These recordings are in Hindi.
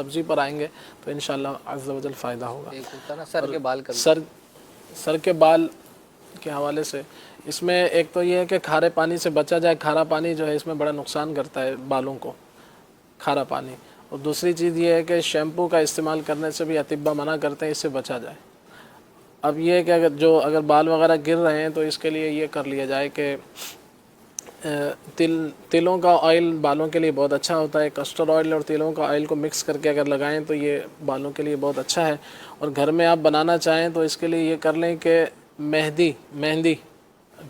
सब्जी पर आएंगे तो इंशाल्लाह अज़्ज़ा वजल फ़ायदा होगा। एक होता ना सर के बाल का भी। सर के बाल के हवाले से इसमें एक तो ये है कि खारे पानी से बचा जाए। खारा पानी जो है इसमें बड़ा नुकसान करता है बालों को, खारा पानी। और दूसरी चीज़ ये है कि शैम्पू का इस्तेमाल करने से भी अतिब्बा मना करते हैं, इससे बचा जाए। अब ये है कि अगर बाल वगैरह गिर रहे हैं तो इसके लिए ये कर लिया जाए कि तिलों का ऑयल बालों के लिए बहुत अच्छा होता है। कस्टर्ड ऑयल और तिलों का ऑयल को मिक्स करके अगर लगाएं तो ये बालों के लिए बहुत अच्छा है। और घर में आप बनाना चाहें तो इसके लिए ये कर लें कि मेहंदी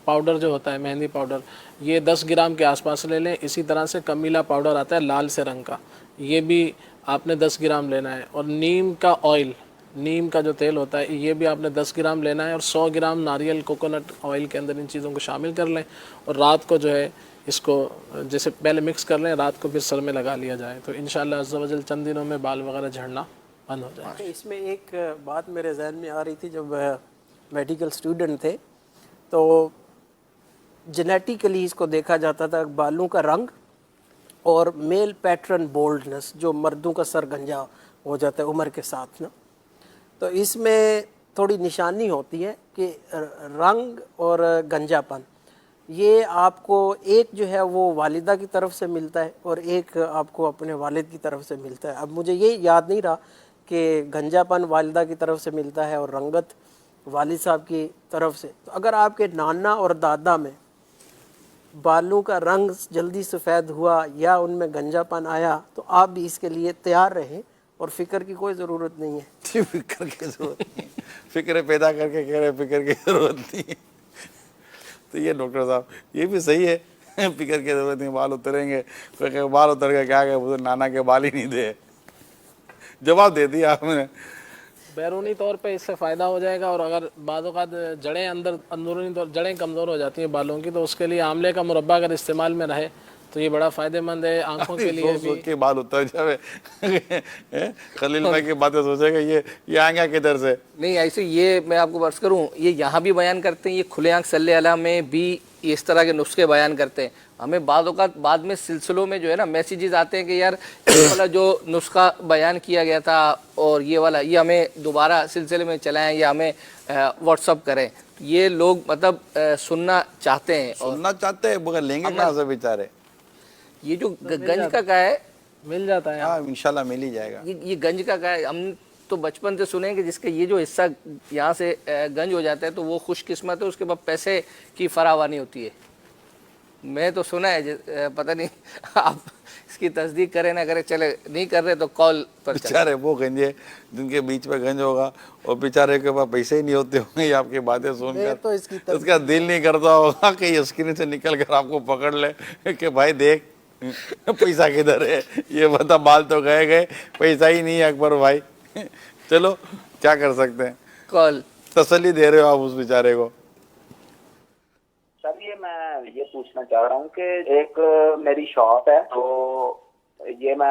पाउडर जो होता है, मेहंदी पाउडर, ये 10 ग्राम के आसपास ले लें। इसी तरह से कमीला पाउडर आता है लाल से रंग का, ये भी आपने 10 ग्राम लेना है। और नीम का ऑयल, नीम का जो तेल होता है, ये भी आपने 10 ग्राम लेना है। और 100 ग्राम नारियल कोकोनट ऑयल के अंदर इन चीज़ों को शामिल कर लें। और रात को जो है इसको जैसे पहले मिक्स कर लें, रात को फिर सर में लगा लिया जाए तो इंशाअल्लाह अज़्ज़ा वजल चंद दिनों में बाल वगैरह झड़ना बंद हो जाए। इसमें एक बात मेरे जहन में आ रही थी, जब मेडिकल स्टूडेंट थे तो जेनेटिकली इसको देखा जाता था, बालों का रंग और मेल पैटर्न बोल्डनेस, जो मर्दों का सर गंजा हो जाता है उम्र के साथ ना, तो इसमें थोड़ी निशानी होती है कि रंग और गंजापन ये आपको एक जो है वो वालिदा की तरफ से मिलता है और एक आपको अपने वालिद की तरफ से मिलता है। अब मुझे ये याद नहीं रहा कि गंजापन वालिदा की तरफ से मिलता है और रंगत वालिद साहब की तरफ से। तो अगर आपके नाना और दादा में बालों का रंग जल्दी सफ़ेद हुआ या उनमें गंजापन आया तो आप भी इसके लिए तैयार रहें और फ़िक्र की कोई ज़रूरत नहीं है। फिक्र की ज़रूरत नहीं, फिक्र पैदा करके कह रहे फिक्र की ज़रूरत नहीं है। तो ये डॉक्टर साहब ये भी सही है, फिक्र की ज़रूरत नहीं, बाल उतरेंगे। कोई कहे बाल उतर गए, क्या कहे नाना के बाल ही नहीं दे, जवाब दे दिया आपने। बैरूनी तौर पे इससे फ़ायदा हो जाएगा। और अगर बाज़ जड़ें अंदरूनी तौर जड़ें कमज़ोर हो जाती हैं बालों की, तो उसके लिए आंवले का मुरब्बा अगर इस्तेमाल में रहे तो ये बड़ा फ़ायदेमंद है आँखों के लिए भी। सोच के बाल उतर जावे। खलील भाई की बातें सोचेगा ये आएंगे किधर से। नहीं ऐसे ये मैं आपको बर्स करूँ, ये यहाँ भी बयान करते हैं, ये खुले आँख सल्ले अला में भी इस तरह के नुस्खे बयान करते हैं। हमें बाद में सिलसिलों में जो है ना मैसेजेस आते हैं कि यार ये वाला जो नुस्खा बयान किया गया था और ये वाला ये हमें दोबारा सिलसिले में चलाएं या हमें व्हाट्सअप करें। ये लोग मतलब सुनना चाहते हैं और सुनना चाहते हैं, मगर लेंगे कहाँ से बेचारे। ये जो गंज का है मिल जाता है। हाँ इंशाल्लाह मिल ही जाएगा। ये गंज का है, हम तो बचपन से सुने कि जिसका ये जो हिस्सा यहाँ से गंज हो जाता है तो वो खुशकिस्मत है, उसके बाद पैसे की फरावानी होती है। मैं तो सुना है, पता नहीं आप इसकी तस्दीक करें ना करें, चले नहीं कर रहे तो कॉल पर बेचारे वो गंजे जिनके बीच में गंज होगा और बेचारे के पास पैसे ही नहीं होते होंगे, ये आपकी बातें सुनकर तो उसका दिल नहीं करता होगा कि ये स्क्रीन से निकल कर आपको पकड़ ले कि भाई देख पैसा किधर है, ये बता बाल तो गए पैसा ही नहीं है अकबर भाई। चलो क्या कर सकते हैं, कॉल तसल्ली दे रहे हो आप उस बेचारे को। सर ये मैं ये पूछना चाह रहा हूँ कि एक मेरी शॉप है, तो ये मैं